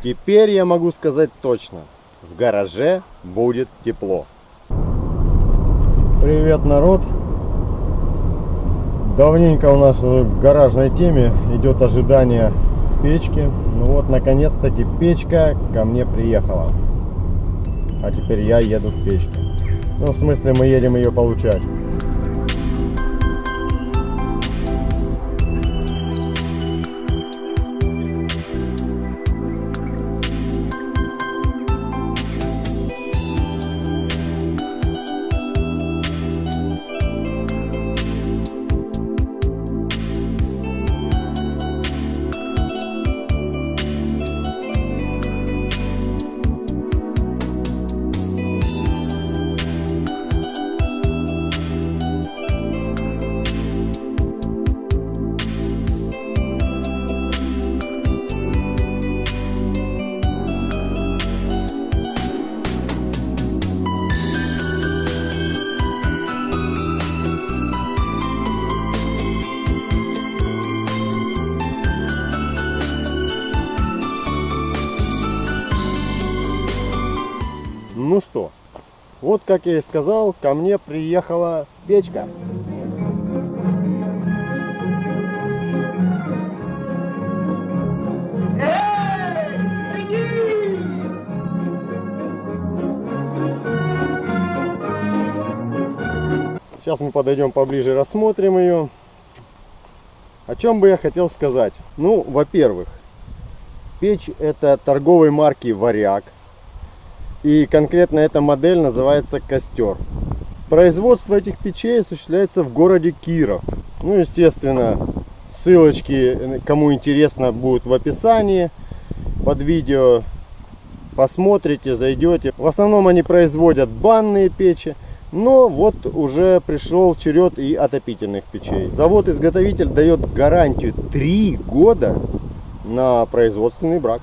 Теперь я могу сказать точно, в гараже будет тепло. Привет, народ! Давненько у нас в гаражной теме идет ожидание печки. Ну вот, наконец-таки печка ко мне приехала. А теперь я еду к печке. Ну, в смысле, мы едем ее получать. Ну что, вот как я и сказал, ко мне приехала печка. Сейчас мы подойдем поближе, рассмотрим ее. О чем бы я хотел сказать? Ну, во-первых, печь это торговой марки «Варяг». И конкретно эта модель называется «Костер». Производство этих печей осуществляется в городе Киров. Ну, естественно, ссылочки, кому интересно, будут в описании под видео. Посмотрите, зайдете. В основном они производят банные печи. Но вот уже пришел черед и отопительных печей. Завод-изготовитель дает гарантию 3 года на производственный брак.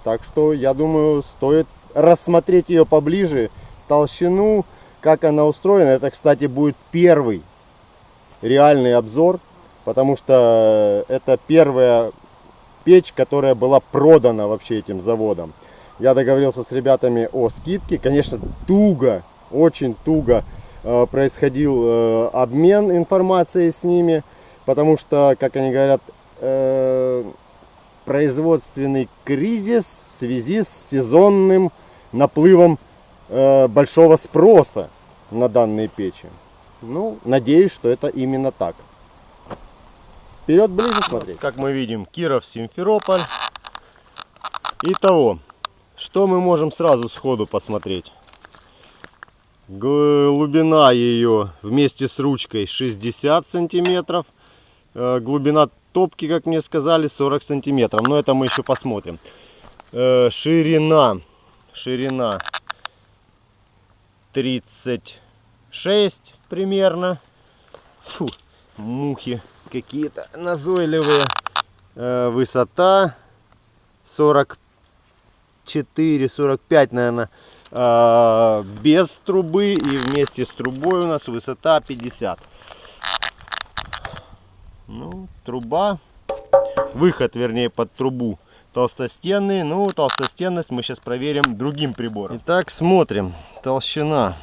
Так что, я думаю, стоит рассмотреть ее поближе, толщину, как она устроена. Это, кстати, будет первый реальный обзор, потому что это первая печь, которая была продана вообще этим заводом. Я договорился с ребятами о скидке. Конечно, туго, очень туго происходил обмен информацией с ними, потому что, как они говорят, производственный кризис в связи с сезонным наплывом большого спроса на данные печи. Ну, надеюсь, что это именно так. Вперед ближе смотреть. Как мы видим, Киров, Симферополь. Итого, что мы можем сразу сходу посмотреть? Глубина ее вместе с ручкой 60 сантиметров. Глубина топки, как мне сказали, 40 сантиметров. Но это мы еще посмотрим. Ширина 36 примерно. Фу, мухи какие-то назойливые. Высота 44-45, наверное. Без трубы, и вместе с трубой у нас высота 50. Ну, труба, выход, вернее, под трубу толстостенный. Ну, толстостенность мы сейчас проверим другим прибором. Итак, смотрим. Толщина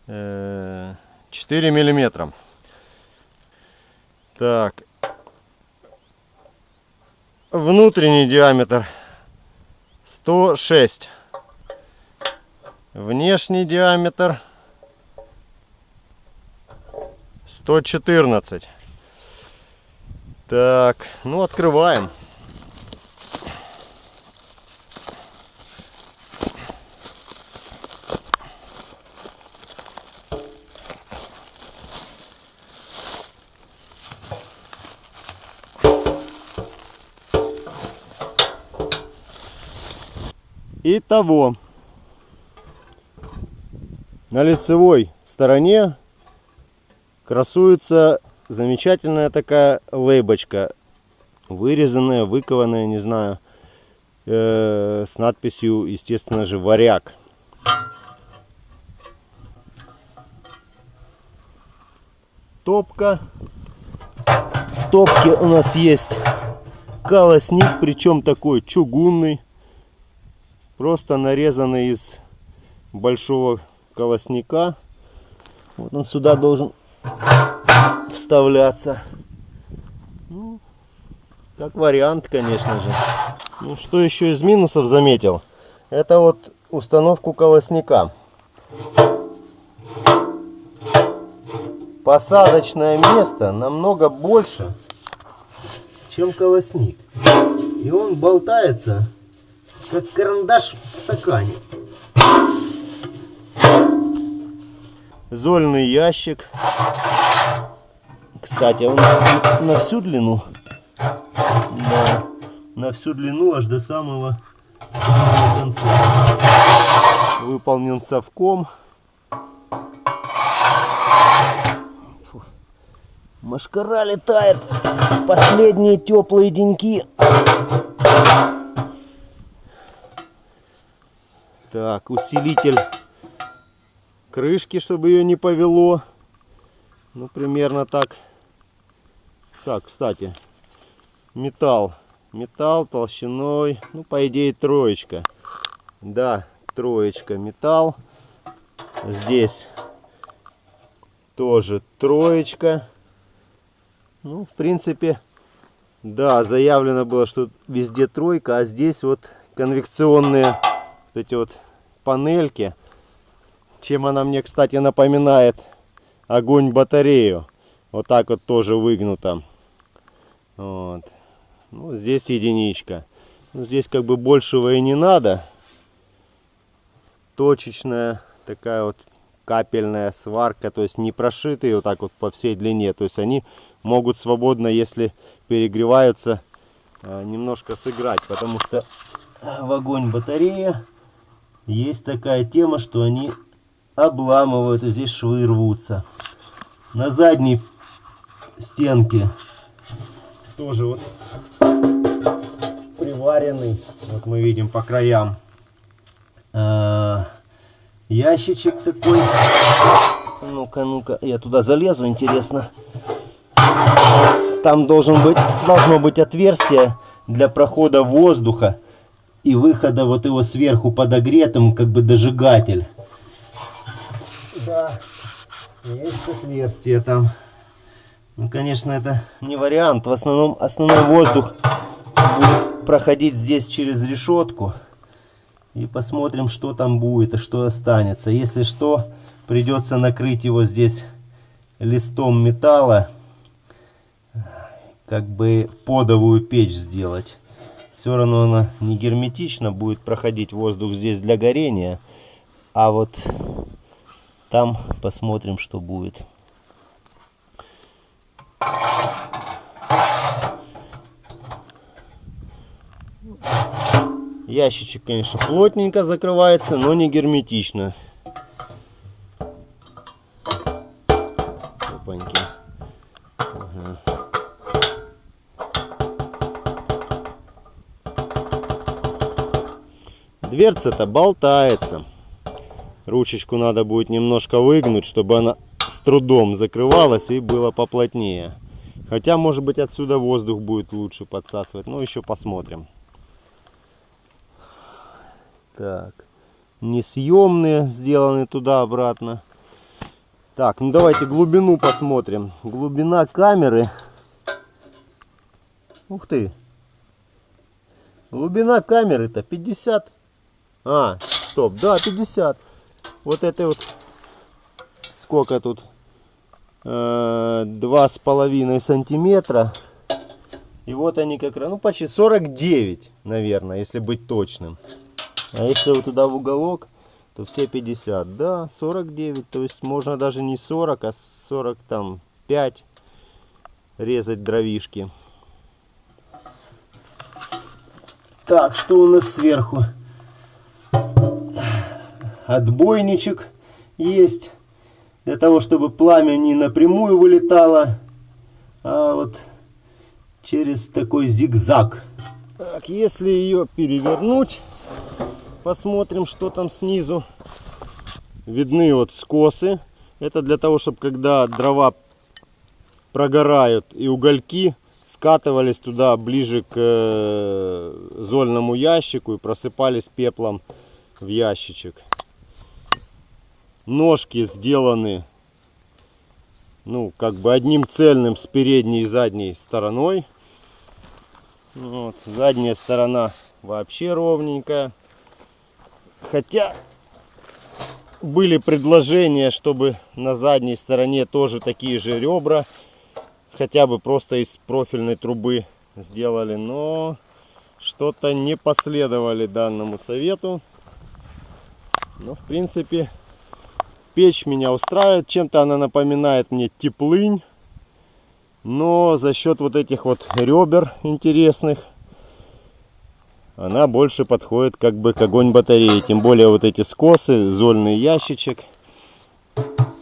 4 миллиметра. Так, внутренний диаметр 106. Внешний диаметр 114. Так, ну открываем. Итого, на лицевой стороне красуется замечательная такая лейбочка, вырезанная, выкованная, не знаю, с надписью, естественно же, «Варяг». Топка топке у нас есть колосник, причем такой чугунный, просто нарезанный из большого колосника. Вот он сюда должен вставляться. Ну, как вариант, конечно же. Ну, что еще из минусов заметил? Это вот установку колосника. Посадочное место намного больше, чем колосник. И он болтается, как карандаш в стакане. Зольный ящик. Кстати, он на всю длину. Да, на всю длину, аж до самого конца. Выполнен совком. Мошкара летает. Последние теплые деньки. Так, усилитель крышки, чтобы ее не повело. Ну, примерно так. Так, кстати, металл. Металл толщиной, ну, по идее, 3. Да, 3 металл. Здесь тоже 3. Ну, в принципе, да, заявлено было, что везде 3, а здесь вот конвекционные вот эти вот панельки. Чем она мне, кстати, напоминает огонь-батарею. Вот так вот тоже выгнута. Вот. Ну, здесь 1. Ну, здесь как бы большего и не надо. Точечная такая вот капельная сварка, то есть не прошитые вот так вот по всей длине. То есть они могут свободно, если перегреваются, немножко сыграть, потому что в огонь-батарея есть такая тема, что они обламывают, и здесь швы рвутся. На задней стенке тоже вот приваренный, вот мы видим по краям, ящичек такой. Ну-ка, ну-ка, я туда залезу, интересно. Там должно быть отверстие для прохода воздуха и выхода вот его сверху подогретым, как бы дожигатель. Да, есть отверстие там. Ну, конечно, это не вариант. В основном основной воздух будет проходить здесь через решетку. И посмотрим, что там будет и что останется. Если что, придется накрыть его здесь листом металла. Как бы подовую печь сделать. Все равно она не герметично, будет проходить воздух здесь для горения. А вот там посмотрим, что будет. Ящичек, конечно, плотненько закрывается, но не герметично. Опаньки. Ага. Дверца-то болтается. Ручечку надо будет немножко выгнуть, чтобы она с трудом закрывалась и было поплотнее. Хотя, может быть, отсюда воздух будет лучше подсасывать. Но еще посмотрим. Так. Несъемные сделаны туда-обратно. Так, ну давайте глубину посмотрим. Глубина камеры. Ух ты. Глубина камеры-то 50. А, стоп, да, 50. Вот это вот, сколько тут, 2,5 сантиметра. И вот они как раз, ну почти 49, наверное, если быть точным. А если вот туда в уголок, то все 50. Да, 49, то есть можно даже не 40, а 45 резать дровишки. Так, что у нас сверху? Отбойничек есть, для того, чтобы пламя не напрямую вылетало, а вот через такой зигзаг. Так, если ее перевернуть, посмотрим, что там снизу. Видны вот скосы. Это для того, чтобы когда дрова прогорают и угольки скатывались туда ближе к зольному ящику и просыпались пеплом в ящичек. Ножки сделаны, ну, как бы одним цельным с передней и задней стороной. Вот. Задняя сторона вообще ровненькая. Хотя были предложения, чтобы на задней стороне тоже такие же ребра, хотя бы просто из профильной трубы сделали, но что-то не последовали данному совету. Но в принципе печь меня устраивает. Чем-то она напоминает мне теплынь, но за счет вот этих вот ребер интересных она больше подходит как бы к огонь батареи. Тем более вот эти скосы, зольный ящичек.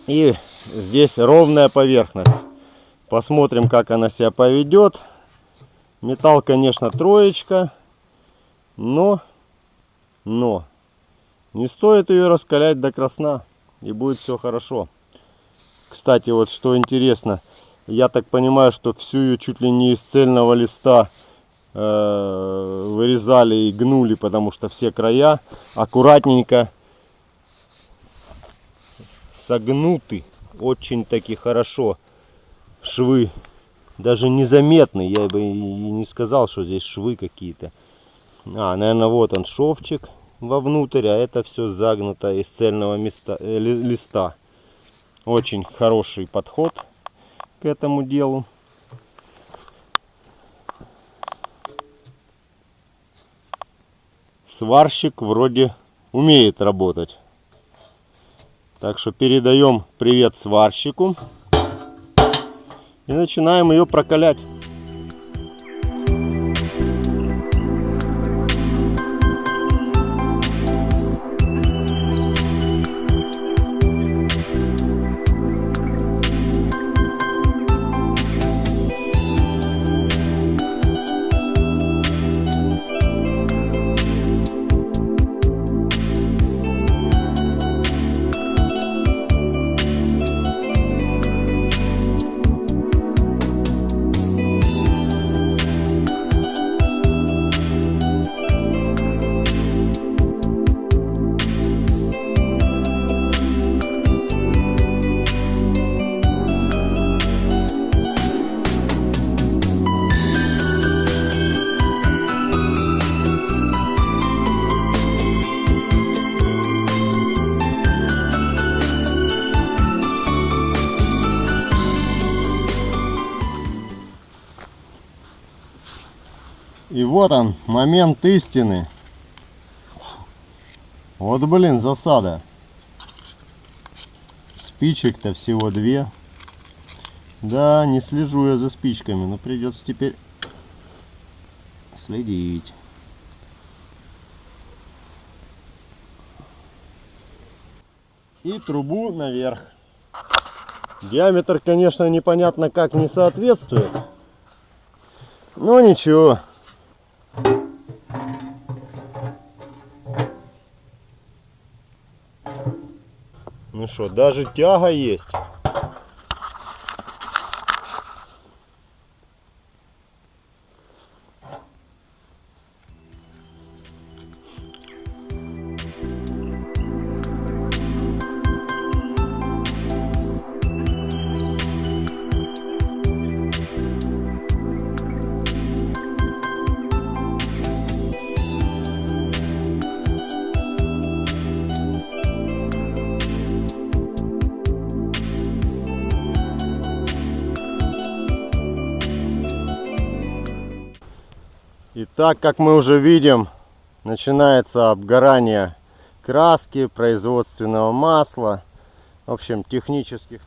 И здесь ровная поверхность. Посмотрим, как она себя поведет. Металл, конечно, троечка, но не стоит ее раскалять до красна, и будет все хорошо. Кстати, вот что интересно, я так понимаю, что всю ее чуть ли не из цельного листа вырезали и гнули, потому что все края аккуратненько согнуты, очень таки хорошо. Швы даже незаметны, я бы и не сказал, что здесь швы какие-то. Наверное, вот он шовчик вовнутрь, а это все загнуто из цельного листа. Очень хороший подход к этому делу. Сварщик вроде умеет работать. Так что передаем привет сварщику. И начинаем ее прокалять. И вот он, момент истины. Вот, блин, засада. Спичек-то всего 2. Да, не слежу я за спичками, но придется теперь следить. И трубу наверх. Диаметр, конечно, непонятно как не соответствует. Но ничего. Ну что, даже тяга есть. И так как мы уже видим, начинается обгорание краски, производственного масла, в общем, технических.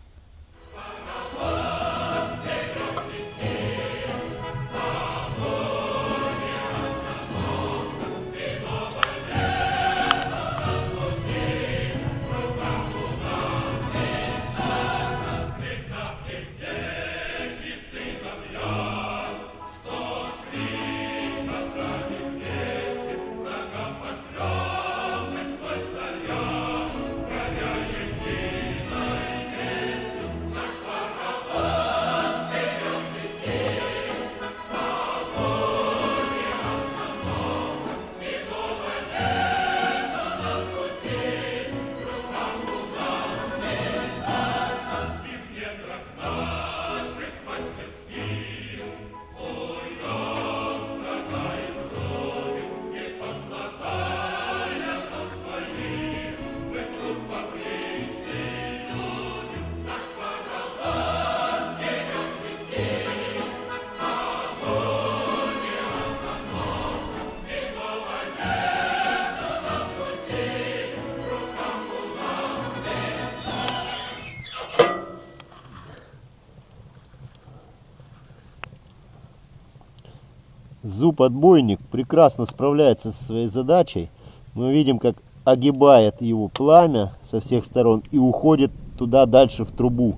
Зуб-отбойник прекрасно справляется со своей задачей. Мы видим, как огибает его пламя со всех сторон и уходит туда дальше в трубу.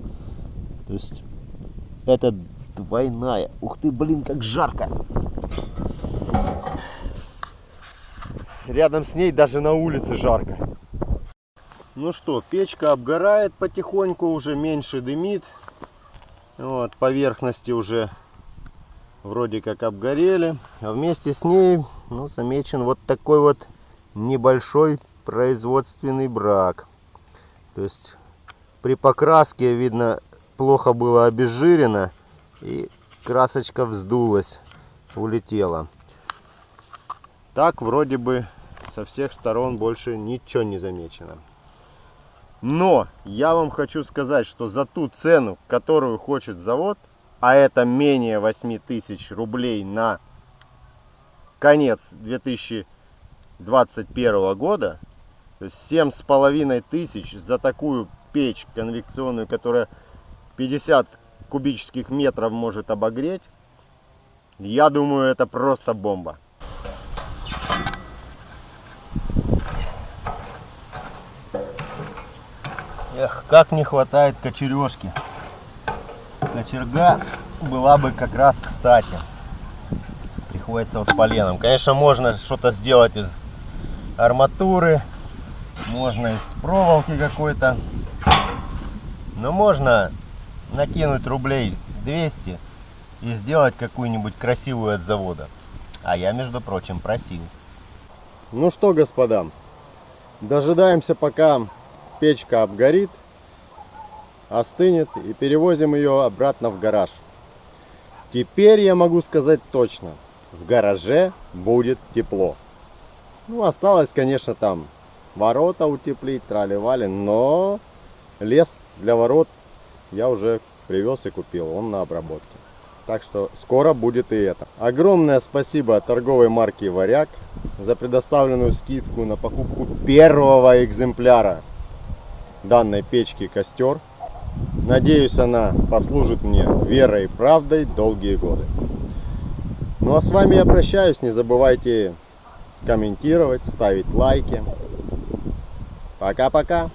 То есть это двойная. Ух ты, блин, как жарко. Рядом с ней даже на улице жарко. Ну что, печка обгорает потихоньку, уже меньше дымит. Вот, поверхности уже вроде как обгорели. А вместе с ней, ну, замечен вот такой вот небольшой производственный брак. То есть при покраске, видно, плохо было обезжирено и красочка вздулась, улетела. Так вроде бы со всех сторон больше ничего не замечено. Но я вам хочу сказать, что за ту цену, которую хочет завод, а это менее 8000 рублей на конец 2021 года, то есть 7500 за такую печь конвекционную, которая 50 кубических метров может обогреть, я думаю, это просто бомба. Эх, как не хватает кочережки. Кочерга была бы как раз кстати. Приходится вот поленом. Конечно, можно что-то сделать из арматуры, можно из проволоки какой-то. Но можно накинуть рублей 200 и сделать какую-нибудь красивую от завода. А я, между прочим, просил. Ну что, господа, дожидаемся, пока печка обгорит, остынет, и перевозим ее обратно в гараж. Теперь я могу сказать точно, в гараже будет тепло. Ну, осталось, конечно, там ворота утеплить, трали-вали, но лес для ворот я уже привез и купил, он на обработке. Так что скоро будет и это. Огромное спасибо торговой марке «Варяг» за предоставленную скидку на покупку первого экземпляра данной печки «Костер». Надеюсь, она послужит мне верой и правдой долгие годы. Ну а с вами я прощаюсь. Не забывайте комментировать, ставить лайки. Пока-пока.